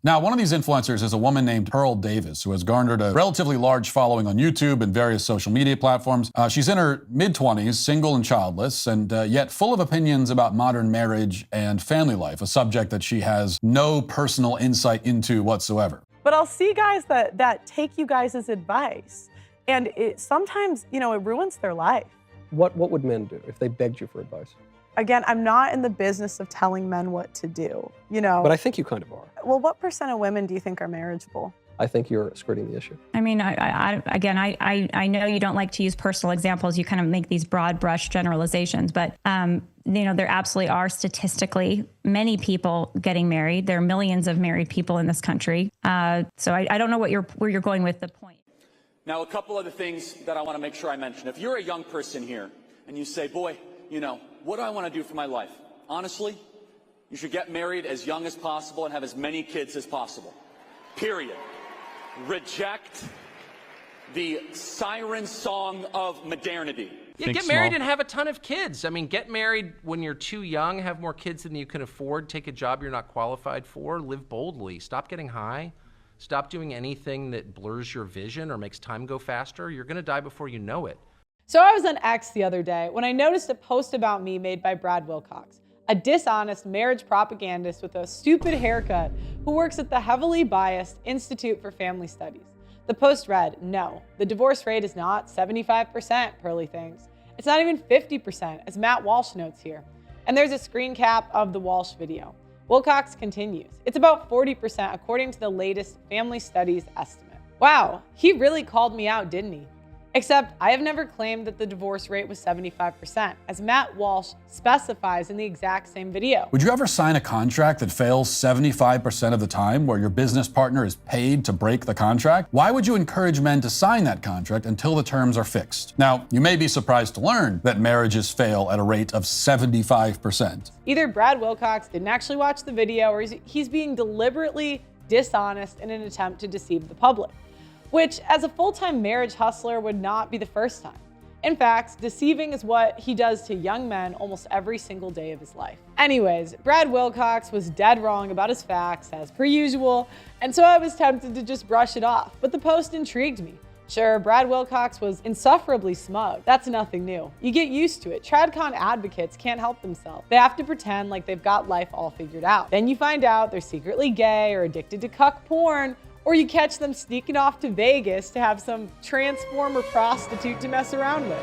Now, one of these influencers is a woman named Pearl Davis, who has garnered a relatively large following on YouTube and various social media platforms. She's in her mid-20s, single and childless, and yet full of opinions about modern marriage and family life, a subject that she has no personal insight into whatsoever. But I'll see guys that take you guys' advice, and sometimes, it ruins their life. What would men do if they begged you for advice? Again, I'm not in the business of telling men what to do, But I think you kind of are. Well, what % of women do you think are marriageable? I think you're skirting the issue. I mean, I know you don't like to use personal examples. You kind of make these broad brush generalizations, but there absolutely are statistically many people getting married. There are millions of married people in this country. So I don't know where you're going with the point. Now, a couple other things that I want to make sure I mention. If you're a young person here and you say, boy, what do I want to do for my life? Honestly, you should get married as young as possible and have as many kids as possible. Period. Reject the siren song of modernity. Yeah, get married and have a ton of kids. I mean, get married when you're too young, have more kids than you can afford, take a job you're not qualified for, live boldly, stop getting high, stop doing anything that blurs your vision or makes time go faster. You're going to die before you know it. So I was on X the other day when I noticed a post about me made by Brad Wilcox, a dishonest marriage propagandist with a stupid haircut who works at the heavily biased Institute for Family Studies. The post read, "No, the divorce rate is not 75%, Pearly thinks. It's not even 50%, as Matt Walsh notes here." And there's a screen cap of the Walsh video. Wilcox continues, "It's about 40% according to the latest Family Studies estimate." Wow, he really called me out, didn't he? Except I have never claimed that the divorce rate was 75%, as Matt Walsh specifies in the exact same video. Would you ever sign a contract that fails 75% of the time, where your business partner is paid to break the contract? Why would you encourage men to sign that contract until the terms are fixed? Now, you may be surprised to learn that marriages fail at a rate of 75%. Either Brad Wilcox didn't actually watch the video, or he's being deliberately dishonest in an attempt to deceive the public, which as a full-time marriage hustler would not be the first time. In fact, deceiving is what he does to young men almost every single day of his life. Anyways, Brad Wilcox was dead wrong about his facts, as per usual, and so I was tempted to just brush it off, but the post intrigued me. Sure, Brad Wilcox was insufferably smug. That's nothing new. You get used to it. TradCon advocates can't help themselves. They have to pretend like they've got life all figured out. Then you find out they're secretly gay or addicted to cuck porn, or you catch them sneaking off to Vegas to have some transformer prostitute to mess around with.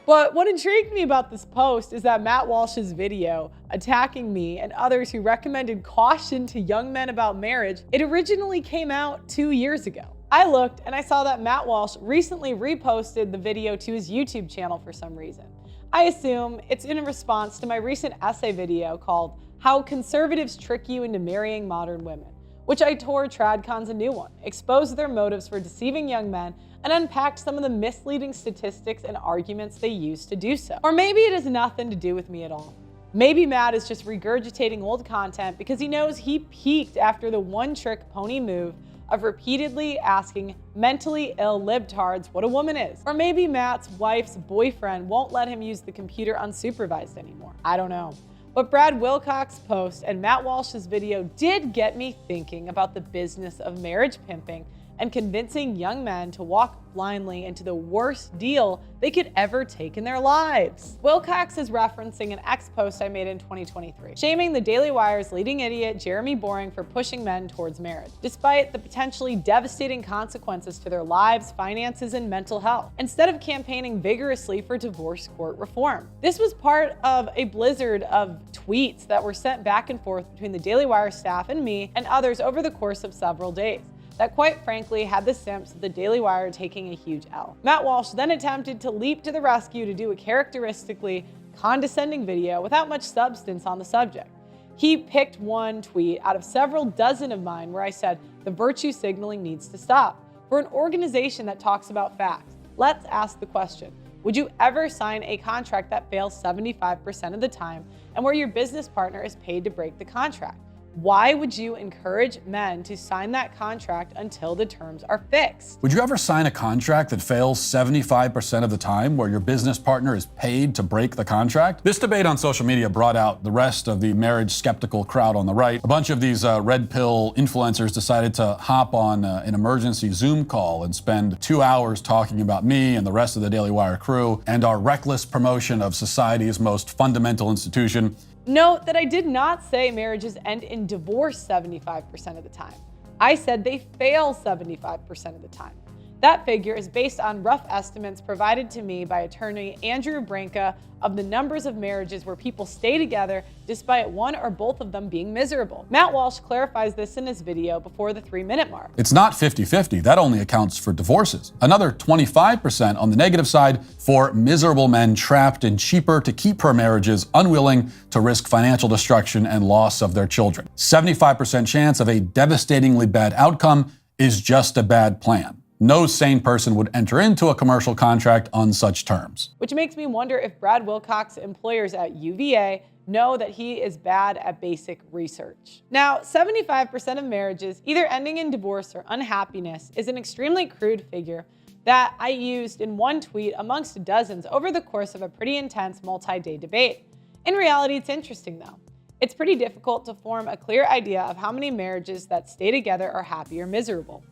But what intrigued me about this post is that Matt Walsh's video attacking me and others who recommended caution to young men about marriage, it originally came out 2 years ago. I looked and I saw that Matt Walsh recently reposted the video to his YouTube channel for some reason. I assume it's in response to my recent essay video called "How Conservatives Trick You into Marrying Modern Women," which I tore TradCon's a new one, exposed their motives for deceiving young men, and unpacked some of the misleading statistics and arguments they use to do so. Or maybe it has nothing to do with me at all. Maybe Matt is just regurgitating old content because he knows he peaked after the one-trick pony move of repeatedly asking mentally ill libtards what a woman is. Or maybe Matt's wife's boyfriend won't let him use the computer unsupervised anymore. I don't know. But Brad Wilcox's post and Matt Walsh's video did get me thinking about the business of marriage pimping and convincing young men to walk blindly into the worst deal they could ever take in their lives. Wilcox is referencing an X post I made in 2023, shaming the Dailywire's leading idiot Jeremy Boring for pushing men towards marriage, despite the potentially devastating consequences to their lives, finances, and mental health, instead of campaigning vigorously for divorce court reform. This was part of a blizzard of tweets that were sent back and forth between the Dailywire staff and me and others over the course of several days that quite frankly had the simps of the Daily Wire taking a huge L. Matt Walsh then attempted to leap to the rescue to do a characteristically condescending video without much substance on the subject. He picked one tweet out of several dozen of mine where I said, the virtue signaling needs to stop. For an organization that talks about facts, let's ask the question, would you ever sign a contract that fails 75% of the time and where your business partner is paid to break the contract? Why would you encourage men to sign that contract until the terms are fixed? Would you ever sign a contract that fails 75% of the time, where your business partner is paid to break the contract? This debate on social media brought out the rest of the marriage skeptical crowd on the right. A bunch of these red pill influencers decided to hop on an emergency Zoom call and spend 2 hours talking about me and the rest of the Dailywire crew and our reckless promotion of society's most fundamental institution. Note that I did not say marriages end in divorce 75% of the time. I said they fail 75% of the time. That figure is based on rough estimates provided to me by attorney Andrew Branca of the numbers of marriages where people stay together despite one or both of them being miserable. Matt Walsh clarifies this in his video before the 3-minute mark. It's not 50-50. That only accounts for divorces. Another 25% on the negative side for miserable men trapped in cheaper to keep her marriages, unwilling to risk financial destruction and loss of their children. 75% chance of a devastatingly bad outcome is just a bad plan. No sane person would enter into a commercial contract on such terms. Which makes me wonder if Brad Wilcox's employers at UVA know that he is bad at basic research. Now, 75% of marriages either ending in divorce or unhappiness is an extremely crude figure that I used in one tweet amongst dozens over the course of a pretty intense multi-day debate. In reality, it's interesting though. It's pretty difficult to form a clear idea of how many marriages that stay together are happy or miserable.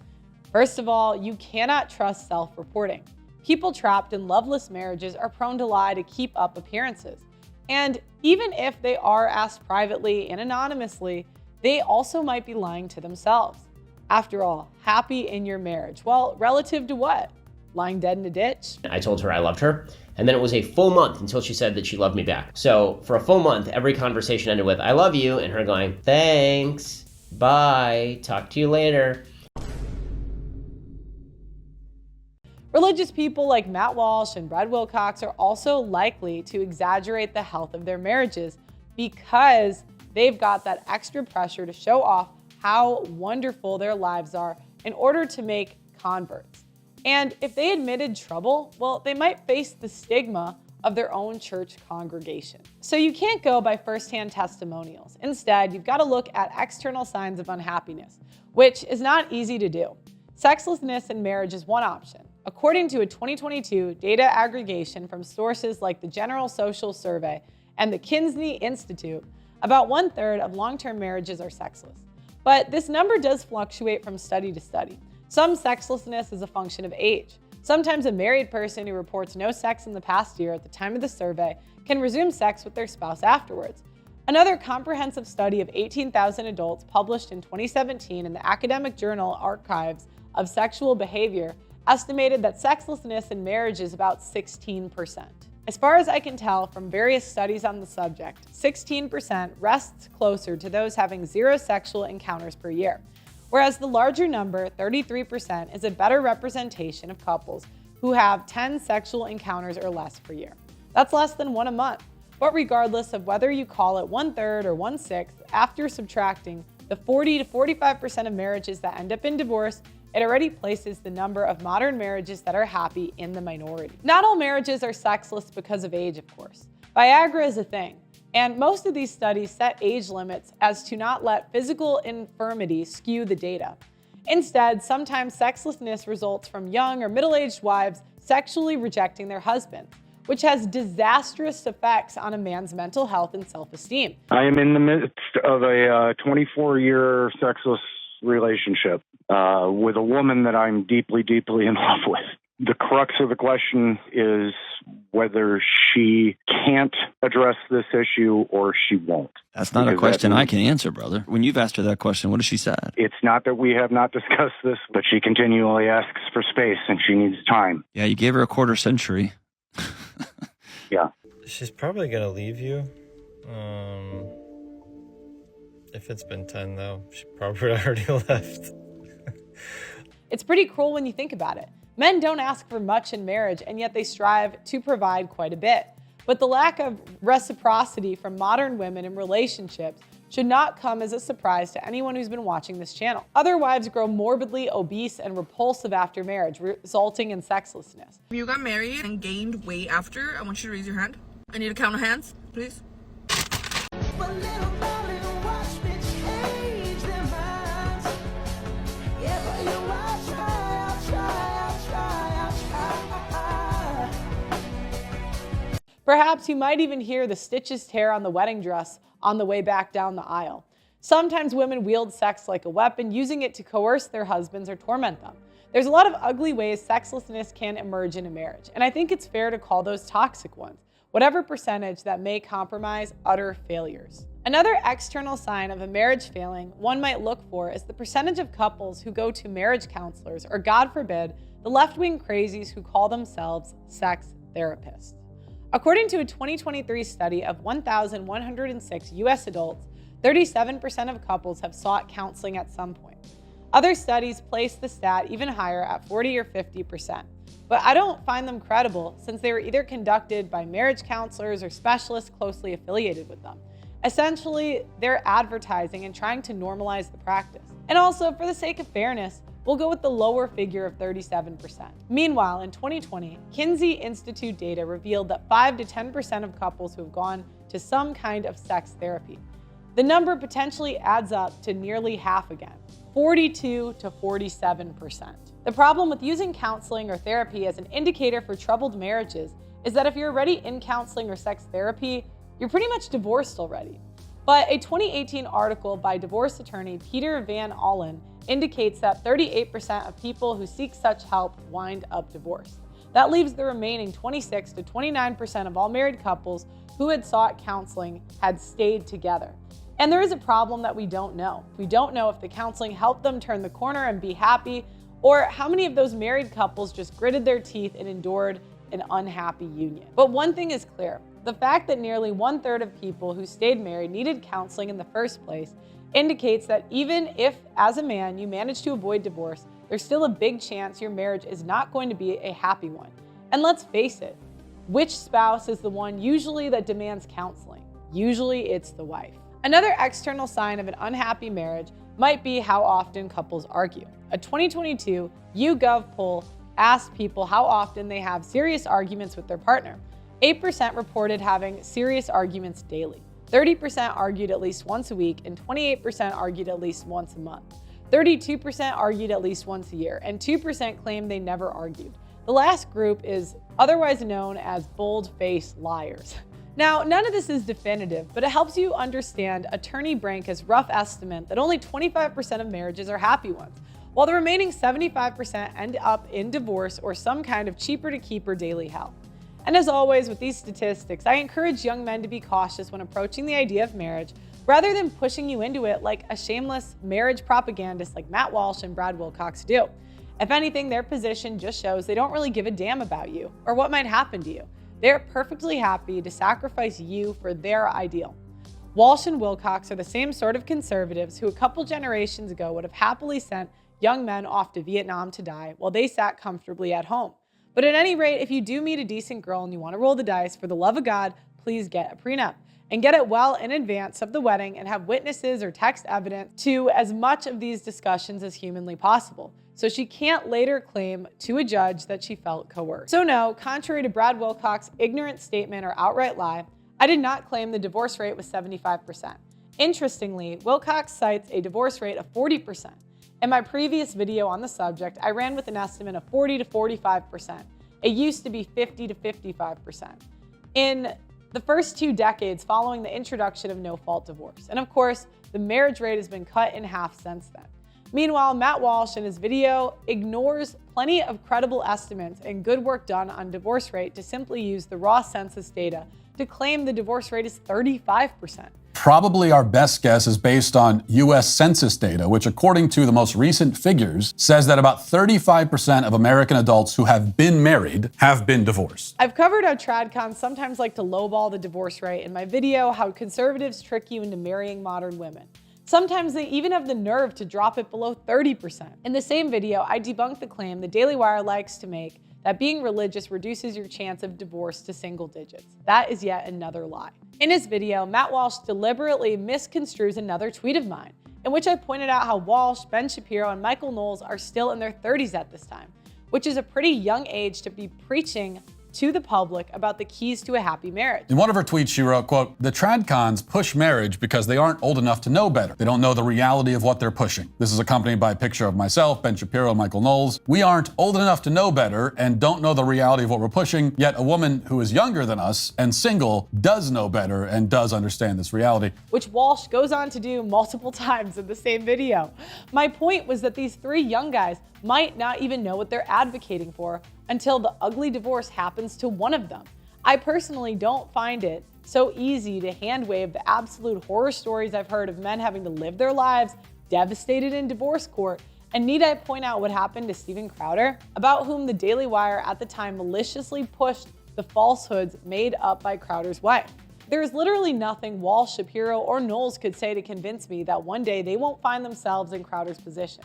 First of all, you cannot trust self-reporting. People trapped in loveless marriages are prone to lie to keep up appearances. And even if they are asked privately and anonymously, they also might be lying to themselves. After all, happy in your marriage. Well, relative to what? Lying dead in a ditch? I told her I loved her, and then it was a full month until she said that she loved me back. So for a full month, every conversation ended with, I love you, and her going, thanks, bye, talk to you later. Religious people like Matt Walsh and Brad Wilcox are also likely to exaggerate the health of their marriages because they've got that extra pressure to show off how wonderful their lives are in order to make converts. And if they admitted trouble, well, they might face the stigma of their own church congregation. So you can't go by firsthand testimonials. Instead, you've got to look at external signs of unhappiness, which is not easy to do. Sexlessness in marriage is one option. According to a 2022 data aggregation from sources like the General Social Survey and the Kinsey Institute, about 1/3 of long-term marriages are sexless. But this number does fluctuate from study to study. Some sexlessness is a function of age. Sometimes a married person who reports no sex in the past year at the time of the survey can resume sex with their spouse afterwards. Another comprehensive study of 18,000 adults published in 2017 in the academic journal Archives of Sexual Behavior estimated that sexlessness in marriage is about 16%. As far as I can tell from various studies on the subject, 16% rests closer to those having 0 sexual encounters per year, whereas the larger number, 33%, is a better representation of couples who have 10 sexual encounters or less per year. That's less than 1 a month. But regardless of whether you call it 1/3 or 1/6, after subtracting the 40 to 45% of marriages that end up in divorce, it already places the number of modern marriages that are happy in the minority. Not all marriages are sexless because of age, of course. Viagra is a thing, and most of these studies set age limits as to not let physical infirmity skew the data. Instead, sometimes sexlessness results from young or middle-aged wives sexually rejecting their husbands, which has disastrous effects on a man's mental health and self-esteem. I am in the midst of a 24-year sexless relationship with a woman that I'm deeply, deeply in love with. The crux of the question is whether she can't address this issue or she won't. That's not a question I can answer, brother. When you've asked her that question, what has she said? It's not that we have not discussed this, but she continually asks for space and she needs time. Yeah, you gave her a quarter century. Yeah. She's probably going to leave you. If it's been 10, though, she probably already left. It's pretty cruel when you think about it. Men don't ask for much in marriage, and yet they strive to provide quite a bit. But the lack of reciprocity from modern women in relationships should not come as a surprise to anyone who's been watching this channel. Other wives grow morbidly obese and repulsive after marriage, resulting in sexlessness. If you got married and gained weight after, I want you to raise your hand. I need a count of hands, please. Perhaps you might even hear the stitches tear on the wedding dress on the way back down the aisle. Sometimes women wield sex like a weapon, using it to coerce their husbands or torment them. There's a lot of ugly ways sexlessness can emerge in a marriage, and I think it's fair to call those toxic ones, whatever percentage that may compromise utter failures. Another external sign of a marriage failing one might look for is the percentage of couples who go to marriage counselors, or God forbid, the left-wing crazies who call themselves sex therapists. According to a 2023 study of 1,106 US adults, 37% of couples have sought counseling at some point. Other studies place the stat even higher at 40 or 50%. But I don't find them credible, since they were either conducted by marriage counselors or specialists closely affiliated with them. Essentially, they're advertising and trying to normalize the practice. And also, for the sake of fairness, we'll go with the lower figure of 37%. Meanwhile, in 2020, Kinsey Institute data revealed that 5 to 10% of couples who have gone to some kind of sex therapy. The number potentially adds up to nearly half again, 42 to 47%. The problem with using counseling or therapy as an indicator for troubled marriages is that if you're already in counseling or sex therapy, you're pretty much divorced already. But a 2018 article by divorce attorney Peter Van Allen indicates that 38% of people who seek such help wind up divorced. That leaves the remaining 26 to 29% of all married couples who had sought counseling had stayed together. And there is a problem that we don't know. We don't know if the counseling helped them turn the corner and be happy, or how many of those married couples just gritted their teeth and endured an unhappy union. But one thing is clear. The fact that nearly 1/3 of people who stayed married needed counseling in the first place indicates that even if, as a man, you manage to avoid divorce, there's still a big chance your marriage is not going to be a happy one. And let's face it, which spouse is the one usually that demands counseling? Usually it's the wife. Another external sign of an unhappy marriage might be how often couples argue. A 2022 YouGov poll asked people how often they have serious arguments with their partner. 8% reported having serious arguments daily. 30% argued at least once a week, and 28% argued at least once a month. 32% argued at least once a year, and 2% claimed they never argued. The last group is otherwise known as bold-faced liars. Now, none of this is definitive, but it helps you understand Attorney Branca's rough estimate that only 25% of marriages are happy ones, while the remaining 75% end up in divorce or some kind of cheaper-to-keep or daily hell. And as always with these statistics, I encourage young men to be cautious when approaching the idea of marriage, rather than pushing you into it like a shameless marriage propagandist like Matt Walsh and Brad Wilcox do. If anything, their position just shows they don't really give a damn about you or what might happen to you. They're perfectly happy to sacrifice you for their ideal. Walsh and Wilcox are the same sort of conservatives who a couple generations ago would have happily sent young men off to Vietnam to die while they sat comfortably at home. But at any rate, if you do meet a decent girl and you want to roll the dice, for the love of God, please get a prenup. And get it well in advance of the wedding and have witnesses or text evidence to as much of these discussions as humanly possible, so she can't later claim to a judge that she felt coerced. So no, contrary to Brad Wilcox's ignorant statement or outright lie, I did not claim the divorce rate was 75%. Interestingly, Wilcox cites a divorce rate of 40%. In my previous video on the subject, I ran with an estimate of 40 to 45%. It used to be 50 to 55%. In the first 2 decades following the introduction of no-fault divorce. And of course, the marriage rate has been cut in half since then. Meanwhile, Matt Walsh in his video ignores plenty of credible estimates and good work done on divorce rate to simply use the raw census data to claim the divorce rate is 35%. Probably our best guess is based on US Census data, which according to the most recent figures, says that about 35% of American adults who have been married have been divorced. I've covered how tradcons sometimes like to lowball the divorce rate in my video, how conservatives trick you into marrying modern women. Sometimes they even have the nerve to drop it below 30%. In the same video, I debunked the claim the Dailywire likes to make that being religious reduces your chance of divorce to single digits. That is yet another lie. In his video, Matt Walsh deliberately misconstrues another tweet of mine, in which I pointed out how Walsh, Ben Shapiro, and Michael Knowles are still in their 30s at this time, which is a pretty young age to be preaching to the public about the keys to a happy marriage. In one of her tweets, she wrote, quote, "The tradcons push marriage because they aren't old enough to know better. They don't know the reality of what they're pushing." This is accompanied by a picture of myself, Ben Shapiro, and Michael Knowles. We aren't old enough to know better and don't know the reality of what we're pushing, yet a woman who is younger than us and single does know better and does understand this reality. Which Walsh goes on to do multiple times in the same video. My point was that these three young guys might not even know what they're advocating for until the ugly divorce happens to one of them. I personally don't find it so easy to hand wave the absolute horror stories I've heard of men having to live their lives devastated in divorce court. And need I point out what happened to Steven Crowder, about whom the Dailywire at the time maliciously pushed the falsehoods made up by Crowder's wife. There is literally nothing Walsh, Shapiro, or Knowles could say to convince me that one day they won't find themselves in Crowder's position.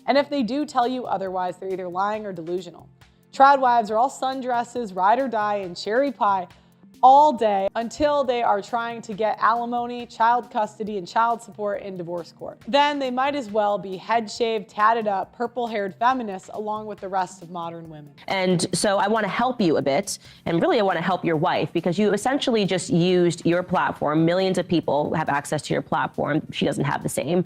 And if they do tell you otherwise, they're either lying or delusional. Trad wives are all sundresses, ride or die, and cherry pie all day until they are trying to get alimony, child custody, and child support in divorce court. Then they might as well be head shaved, tatted up, purple-haired feminists along with the rest of modern women. And so I want to help you a bit, and really I want to help your wife, because you essentially just used your platform, millions of people have access to your platform, she doesn't have the same,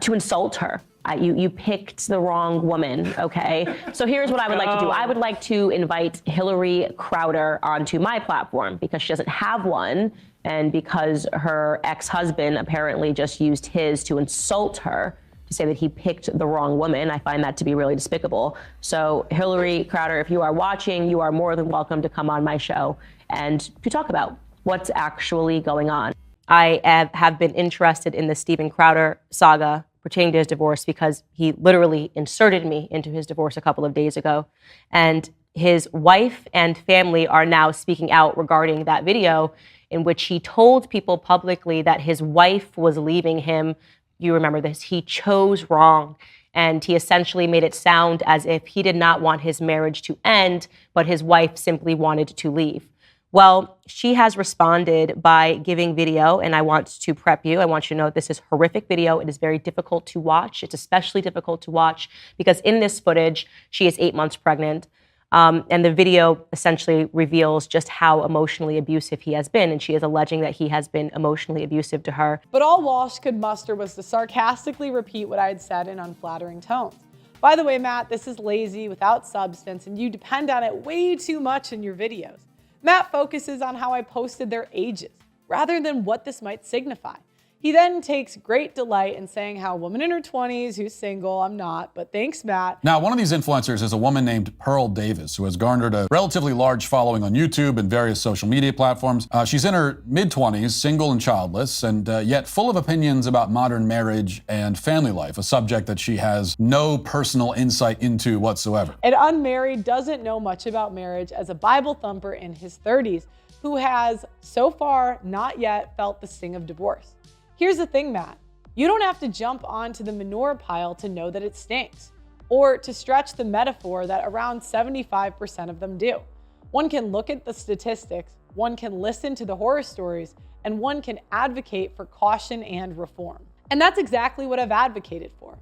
to insult her. You picked the wrong woman, okay? So here's what I would like to do. I would like to invite Hillary Crowder onto my platform because she doesn't have one, and because her ex-husband apparently just used his to insult her, to say that he picked the wrong woman. I find that to be really despicable. So Hillary Crowder, if you are watching, you are more than welcome to come on my show and to talk about what's actually going on. I have been interested in the Steven Crowder saga pertaining to his divorce because he literally inserted me into his divorce a couple of days ago. And his wife and family are now speaking out regarding that video in which he told people publicly that his wife was leaving him. You remember this, he chose wrong. And he essentially made it sound as if he did not want his marriage to end, but his wife simply wanted to leave. Well, she has responded by giving video, and I want to prep you. I want you to know this is horrific video. It is very difficult to watch. It's especially difficult to watch because in this footage, she is 8 months pregnant. And the video essentially reveals just how emotionally abusive he has been, and she is alleging that he has been emotionally abusive to her. But all Walsh could muster was to sarcastically repeat what I had said in unflattering tones. By the way, Matt, this is lazy, without substance, and you depend on it way too much in your videos. Matt focuses on how I posted their ages, rather than what this might signify. He then takes great delight in saying how a woman in her 20s who's single, I'm not, but thanks, Matt. Now, one of these influencers is a woman named Pearl Davis, who has garnered a relatively large following on YouTube and various social media platforms. She's in her mid-20s, single and childless, and yet full of opinions about modern marriage and family life, a subject that she has no personal insight into whatsoever. And unmarried, doesn't know much about marriage as a Bible thumper in his 30s, who has so far not yet felt the sting of divorce. Here's the thing, Matt. You don't have to jump onto the manure pile to know that it stinks, or to stretch the metaphor that around 75% of them do. One can look at the statistics, one can listen to the horror stories, and one can advocate for caution and reform. And that's exactly what I've advocated for.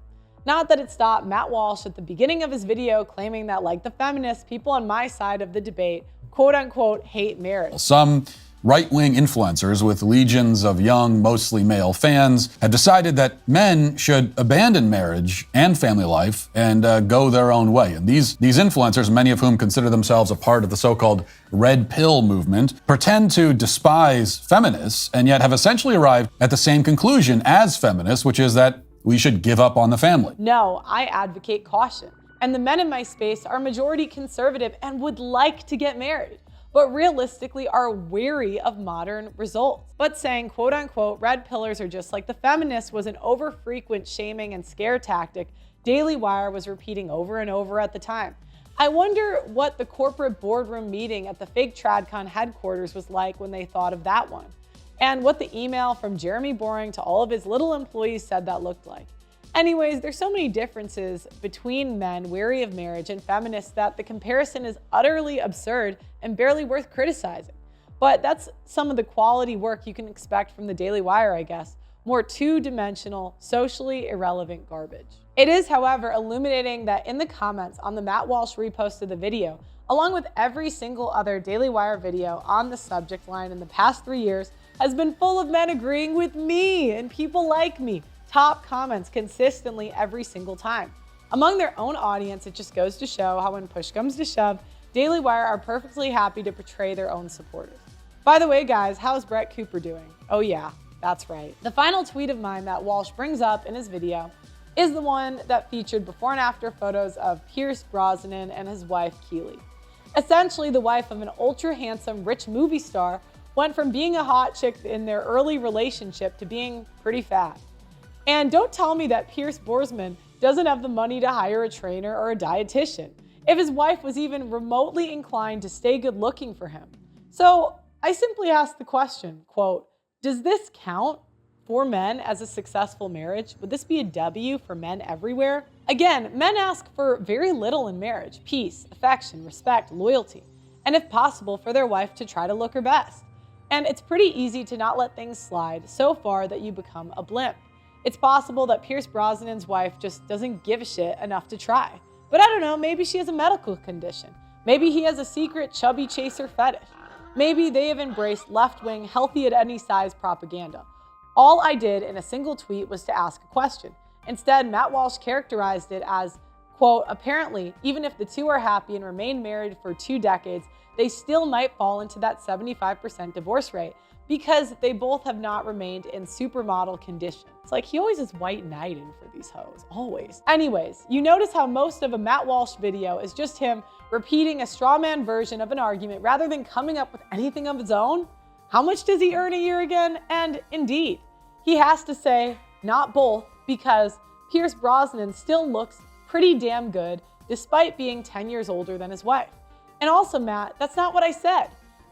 Not that it stopped Matt Walsh at the beginning of his video claiming that, like the feminists, people on my side of the debate, quote unquote, hate marriage. Some right-wing influencers with legions of young, mostly male fans have decided that men should abandon marriage and family life and go their own way. And these influencers, many of whom consider themselves a part of the so-called Redpill movement, pretend to despise feminists and yet have essentially arrived at the same conclusion as feminists, which is that we should give up on the family. No, I advocate caution. And the men in my space are majority conservative and would like to get married, but realistically are wary of modern results. But saying, quote unquote, red pillars are just like the feminists was an over-frequent shaming and scare tactic Dailywire was repeating over and over at the time. I wonder what the corporate boardroom meeting at the fake TradCon headquarters was like when they thought of that one, and what the email from Jeremy Boring to all of his little employees said that looked like. Anyways, there's so many differences between men wary of marriage and feminists that the comparison is utterly absurd and barely worth criticizing. But that's some of the quality work you can expect from the Daily Wire, I guess. more two-dimensional, socially irrelevant garbage. It is, however, illuminating that in the comments on the Matt Walsh repost of the video, along with every single other Dailywire video on the subject line in the past 3 years, has been full of men agreeing with me and people like me. Top comments consistently every single time. Among their own audience, it just goes to show how when push comes to shove, Dailywire are perfectly happy to portray their own supporters. By the way, guys, how's Brett Cooper doing? Oh yeah, that's right. The final tweet of mine that Walsh brings up in his video is the one that featured before and after photos of Pierce Brosnan and his wife, Keely. Essentially, the wife of an ultra-handsome, rich movie star went from being a hot chick in their early relationship to being pretty fat. And don't tell me that Pierce Brosnan doesn't have the money to hire a trainer or a dietitian, if his wife was even remotely inclined to stay good looking for him. So I simply asked the question, quote, does this count for men as a successful marriage? Would this be a W for men everywhere? Again, men ask for very little in marriage: peace, affection, respect, loyalty, and if possible for their wife to try to look her best. And it's pretty easy to not let things slide so far that you become a blimp. It's possible that Pierce Brosnan's wife just doesn't give a shit enough to try. But I don't know, maybe she has a medical condition. Maybe he has a secret chubby chaser fetish. Maybe they have embraced left-wing, healthy at any size propaganda. All I did in a single tweet was to ask a question. Instead, Matt Walsh characterized it as, quote, apparently, even if the two are happy and remain married for 2 decades, they still might fall into that 75% divorce rate because they both have not remained in supermodel condition. It's like he always is white knighting for these hoes, always. Anyways, you notice how most of a Matt Walsh video is just him repeating a straw man version of an argument rather than coming up with anything of his own? How much does he earn a year again? And indeed, he has to say not both because Pierce Brosnan still looks pretty damn good despite being 10 years older than his wife. And also, Matt, that's not what I said.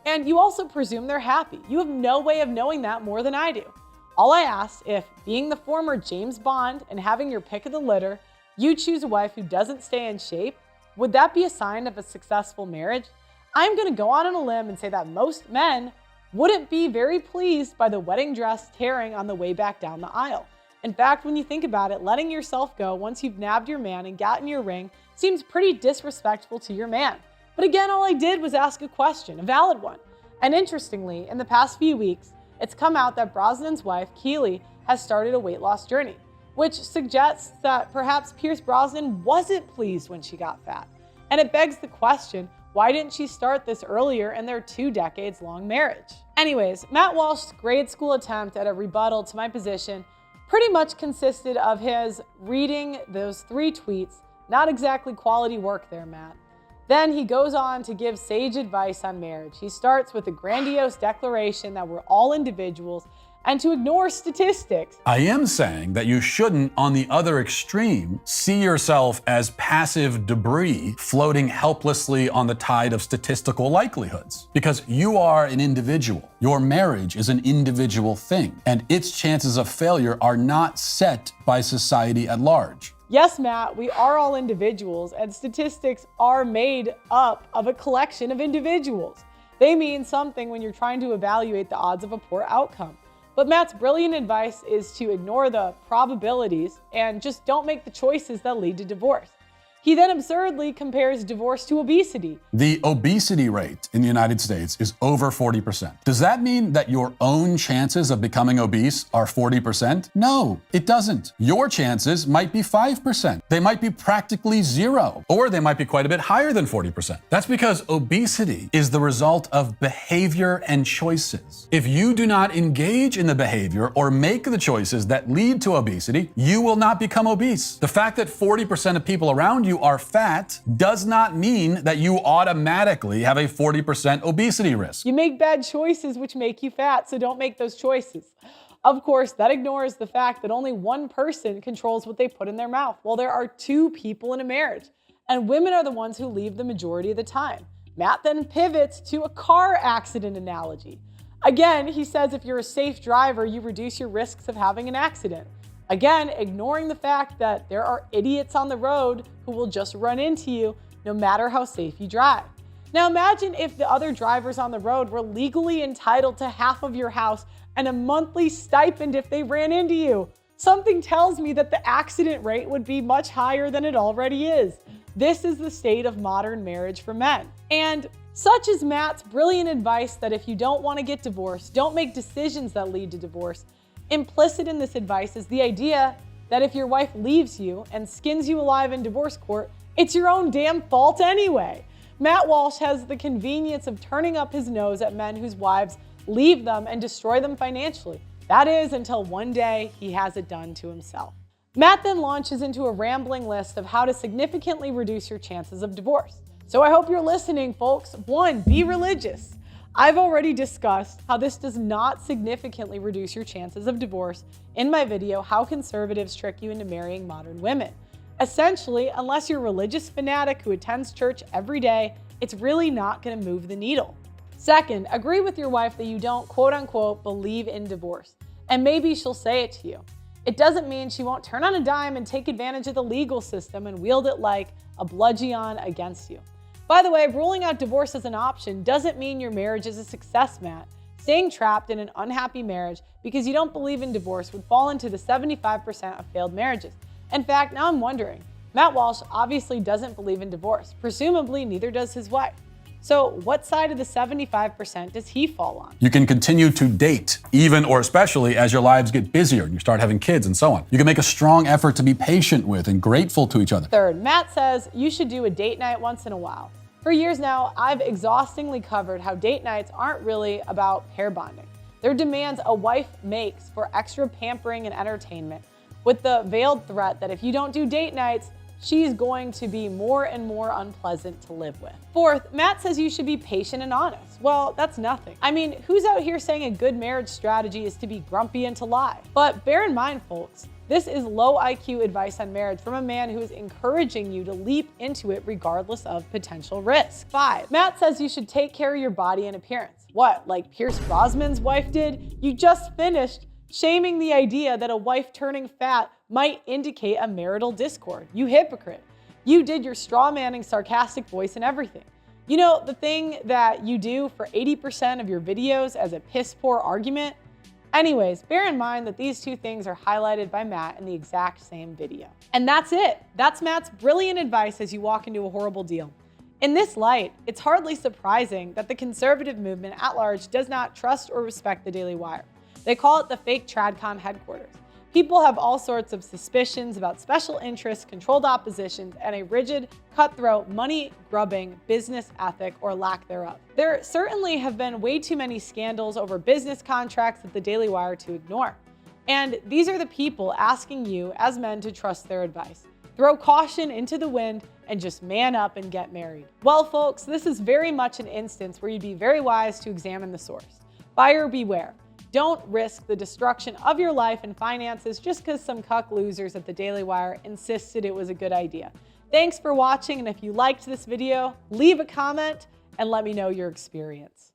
And you also presume they're happy. You have no way of knowing that more than I do. All I asked, if being the former James Bond and having your pick of the litter, you choose a wife who doesn't stay in shape, would that be a sign of a successful marriage? I'm gonna go on a limb and say that most men wouldn't be very pleased by the wedding dress tearing on the way back down the aisle. In fact, when you think about it, letting yourself go once you've nabbed your man and gotten your ring seems pretty disrespectful to your man. But again, all I did was ask a question, a valid one. And interestingly, in the past few weeks, it's come out that Brosnan's wife, Keely, has started a weight loss journey, which suggests that perhaps Pierce Brosnan wasn't pleased when she got fat. And it begs the question, why didn't she start this earlier in their 2 decades-long marriage? Anyways, Matt Walsh's grade school attempt at a rebuttal to my position pretty much consisted of his reading those 3 tweets. Not exactly quality work there, Matt. Then he goes on to give sage advice on marriage. He starts with a grandiose declaration that we're all individuals and to ignore statistics. I am saying that you shouldn't, on the other extreme, see yourself as passive debris floating helplessly on the tide of statistical likelihoods. Because you are an individual. Your marriage is an individual thing, and its chances of failure are not set by society at large. Yes, Matt, we are all individuals, and statistics are made up of a collection of individuals. They mean something when you're trying to evaluate the odds of a poor outcome. But Matt's brilliant advice is to ignore the probabilities and just don't make the choices that lead to divorce. He then absurdly compares divorce to obesity. The obesity rate in the United States is over 40%. Does that mean that your own chances of becoming obese are 40%? No, it doesn't. Your chances might be 5%. They might be practically 0, or they might be quite a bit higher than 40%. That's because obesity is the result of behavior and choices. If you do not engage in the behavior or make the choices that lead to obesity, you will not become obese. The fact that 40% of people around you are fat does not mean that you automatically have a 40% obesity risk. You make bad choices which make you fat, so don't make those choices. Of course, that ignores the fact that only one person controls what they put in their mouth, while there are 2 people in a marriage. And women are the ones who leave the majority of the time. Matt then pivots to a car accident analogy. Again, he says if you're a safe driver, you reduce your risks of having an accident. Again, ignoring the fact that there are idiots on the road who will just run into you no matter how safe you drive. Now imagine if the other drivers on the road were legally entitled to half of your house and a monthly stipend if they ran into you. Something tells me that the accident rate would be much higher than it already is. This is the state of modern marriage for men. And such is Matt's brilliant advice that if you don't want to get divorced, don't make decisions that lead to divorce. Implicit in this advice is the idea that if your wife leaves you and skins you alive in divorce court, it's your own damn fault anyway. Matt Walsh has the convenience of turning up his nose at men whose wives leave them and destroy them financially. That is, until one day he has it done to himself. Matt then launches into a rambling list of how to significantly reduce your chances of divorce. So I hope you're listening, folks. 1, be religious. I've already discussed how this does not significantly reduce your chances of divorce in my video, How Conservatives Trick You into Marrying Modern Women. Essentially, unless you're a religious fanatic who attends church every day, it's really not going to move the needle. Second, agree with your wife that you don't, quote unquote, believe in divorce. And maybe she'll say it to you. It doesn't mean she won't turn on a dime and take advantage of the legal system and wield it like a bludgeon against you. By the way, ruling out divorce as an option doesn't mean your marriage is a success, Matt. Staying trapped in an unhappy marriage because you don't believe in divorce would fall into the 75% of failed marriages. In fact, now I'm wondering, Matt Walsh obviously doesn't believe in divorce. Presumably, neither does his wife. So what side of the 75% does he fall on? You can continue to date, even or especially as your lives get busier and you start having kids and so on. You can make a strong effort to be patient with and grateful to each other. Third, Matt says you should do a date night once in a while. For years now, I've exhaustingly covered how date nights aren't really about pair bonding. They're demands a wife makes for extra pampering and entertainment, with the veiled threat that if you don't do date nights, she's going to be more and more unpleasant to live with. Fourth, Matt says you should be patient and honest. Well, that's nothing. I mean, who's out here saying a good marriage strategy is to be grumpy and to lie? But bear in mind, folks, this is low IQ advice on marriage from a man who is encouraging you to leap into it regardless of potential risk. 5, Matt says you should take care of your body and appearance. What, like Pierce Brosnan's wife did? You just finished shaming the idea that a wife turning fat might indicate a marital discord. You hypocrite. You did your straw manning sarcastic voice and everything. You know, the thing that you do for 80% of your videos as a piss poor argument? Anyways, bear in mind that these two things are highlighted by Matt in the exact same video. And that's it. That's Matt's brilliant advice as you walk into a horrible deal. In this light, it's hardly surprising that the conservative movement at large does not trust or respect the Dailywire. They call it the fake TradCon headquarters. People have all sorts of suspicions about special interests, controlled oppositions, and a rigid, cutthroat, money-grubbing business ethic or lack thereof. There certainly have been way too many scandals over business contracts at the Dailywire to ignore. And these are the people asking you, as men, to trust their advice. Throw caution into the wind and just man up and get married. Well, folks, this is very much an instance where you'd be very wise to examine the source. Buyer beware. Don't risk the destruction of your life and finances just because some cuck losers at the Dailywire insisted it was a good idea. Thanks for watching, and if you liked this video, leave a comment and let me know your experience.